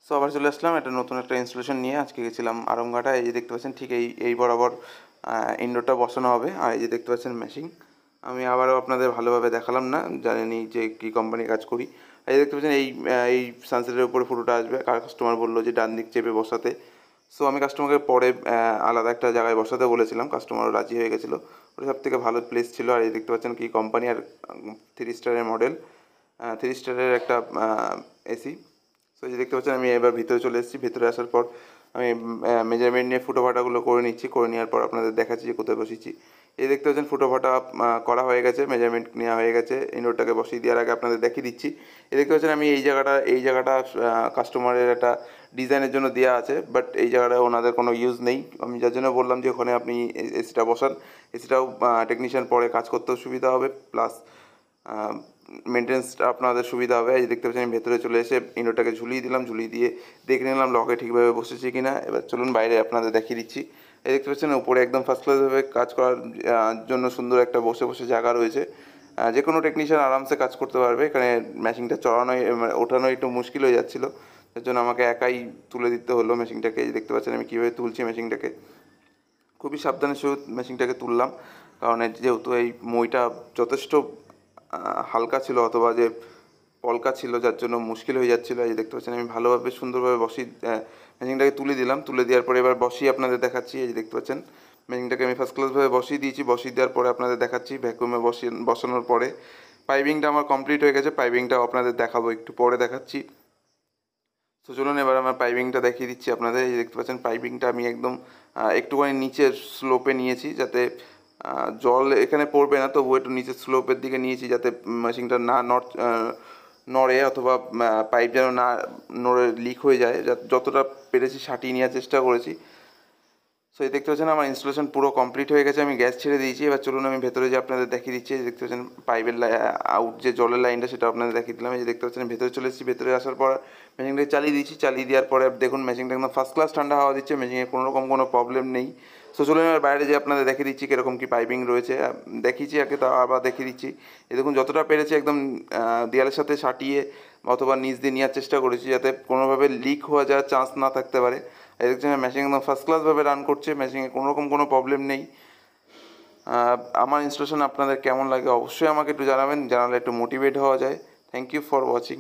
So আবার চলে আসলাম একটা নতুন একটা ইনস্টলেশন নিয়ে। আজকে গেছিলাম আরামঘাটা। এই যে দেখতে পাচ্ছেন ঠিক এই বরাবর ইনডোরটা বসানো হবে। আর এই যে দেখতে পাচ্ছেন মেশিন। আমি আবারও আপনাদের ভালোভাবে দেখালাম না, জানেনই যে কী কোম্পানি কাজ করি। এই দেখতে পাচ্ছেন এই সানসেটের উপরে ফটোটা আসবে। কাস্টমার বললো যে ডান দিক চেপে বসাতে। সো আমি কাস্টমারকে পরে আলাদা একটা জায়গায় বসাতে বলেছিলাম, কাস্টমারও রাজি হয়ে গেছিলো। ওটা সব থেকে ভালো প্লেস ছিল। আর এই দেখতে পাচ্ছেন কি কোম্পানি, আর 3 স্টারের মডেল, 3 স্টারের একটা এসি। সো এই যে দেখতে পাচ্ছেন আমি এবার ভিতরে চলে এসেছি। ভিতরে আসার পর আমি মেজারমেন্ট নিয়ে ফুটো ফাটাগুলো করে নিচ্ছি। করে নেওয়ার পর আপনাদের দেখাচ্ছি যে কোথায় বসিয়েছি। এই দেখতে পাচ্ছেন ফুটো ফাটা করা হয়ে গেছে, মেজারমেন্ট নেওয়া হয়ে গেছে। ইনডোরটাকে বসিয়ে দেওয়ার আগে আপনাদের দেখিয়ে দিচ্ছি। এই দেখতে পাচ্ছেন আমি এই জায়গাটা কাস্টমারের একটা ডিজাইনের জন্য দেওয়া আছে, বাট এই জায়গাটা ওনাদের কোনো ইউজ নেই। আমি যার জন্য বললাম যে ওখানে আপনি এসিটা বসান। এসিটাও টেকনিশিয়ান পরে কাজ করতেও সুবিধা হবে, প্লাস মেনটেন্সটা আপনাদের সুবিধা হবে। এই দেখতে পাচ্ছেন আমি ভেতরে চলে এসে ইনডোরটাকে ঝুলিয়ে দিলাম। ঝুলিয়ে দিয়ে দেখে নিলাম লকে ঠিকভাবে বসেছে কিনা। এবার চলুন বাইরে আপনাদের দেখিয়ে দিচ্ছি। এই দেখতে পাচ্ছেন উপরে একদম ফার্স্ট ক্লাসভাবে কাজ করার জন্য সুন্দর একটা বসে বসে জায়গা রয়েছে। যে কোনো টেকনিশিয়ান আরামসে কাজ করতে পারবে। এখানে মেশিনটা চড়ানোই ওঠানো একটু মুশকিল হয়ে যাচ্ছিলো, তার জন্য আমাকে একাই তুলে দিতে হলো মেশিনটাকে। এই দেখতে পাচ্ছেন আমি কীভাবে তুলছি মেশিনটাকে। খুবই সাবধানের সহিত মেশিনটাকে তুললাম, কারণ যেহেতু এই মইটা যথেষ্ট হালকা ছিল অথবা যে পলকা ছিল, যার জন্য মুশকিল হয়ে যাচ্ছিলো। এই দেখতে পাচ্ছেন আমি ভালোভাবে সুন্দরভাবে মেশিনটাকে তুলে দিলাম। তুলে দেওয়ার পরে এবার বসিয়ে আপনাদের দেখাচ্ছি। এই যে দেখতে পাচ্ছেন মেশিনটাকে আমি ফার্স্ট ক্লাসভাবে বসিয়ে দিয়েছি। বসিয়ে দেওয়ার পরে আপনাদের দেখাচ্ছি ভ্যাকুমে বসানোর পরে পাইপিংটা আমার কমপ্লিট হয়ে গেছে। পাইপিংটাও আপনাদের দেখাবো, একটু পরে দেখাচ্ছি। তো চলুন এবার আমার পাইপিংটা দেখিয়ে দিচ্ছি আপনাদের। এই দেখতে পাচ্ছেন পাইপিংটা আমি একদম একটুখানি নিচের স্লোপে নিয়েছি, যাতে জল এখানে পড়বে না, তবু একটু নিচের স্লোপের দিকে নিয়েছি, যাতে মেশিনটা না নড়ে অথবা পাইপ যেন না নড়ে লিক হয়ে যায়। যতটা পেরেছি সাটিয়ে নেওয়ার চেষ্টা করেছি। সো এই দেখতে পাচ্ছেন আমার ইনস্টলেশন পুরো কমপ্লিট হয়ে গেছে। আমি গ্যাস ছেড়ে দিয়েছি। এবার চলুন আমি ভেতরে যে আপনাদের দেখিয়ে দিচ্ছি। দেখতে পাচ্ছেন পাইপের আউট যে জলের লাইনটা, সেটা আপনাদের দেখিয়ে দিলাম। এই যে দেখতে পাচ্ছেন ভেতরে চলে এসেছি। ভেতরে আসার পর মেশিনটাকে চালিয়ে দিয়েছি। চালিয়ে দেওয়ার পরে দেখুন মেশিনটা একদম ফার্স্ট ক্লাস ঠান্ডা হাওয়া দিচ্ছে। মেশিনে কোনো রকম কোনো প্রবলেম নেই। সো চলুন এবার বাইরে যে আপনাদের দেখিয়ে দিচ্ছি কীরকম কী পাইপিং রয়েছে। দেখিয়েছি আগে, তা আবার দেখিয়ে দিচ্ছি। এই দেখুন যতটা পেরেছি একদম দেয়ালের সাথে সাটিয়ে অথবা নিচ দিয়ে নেওয়ার চেষ্টা করেছি, যাতে কোনোভাবে লিক হওয়া যাওয়ার চান্স না থাকতে পারে। এই দেখছেন মেশিন একদম ফার্স্ট ক্লাসভাবে রান করছে। মেশিনে কোনো রকম কোনো প্রবলেম নেই। আমার ইনস্টলেশন আপনাদের কেমন লাগে অবশ্যই আমাকে একটু জানাবেন, জানালে একটু মোটিভেট হওয়া যায়। Thank you for watching.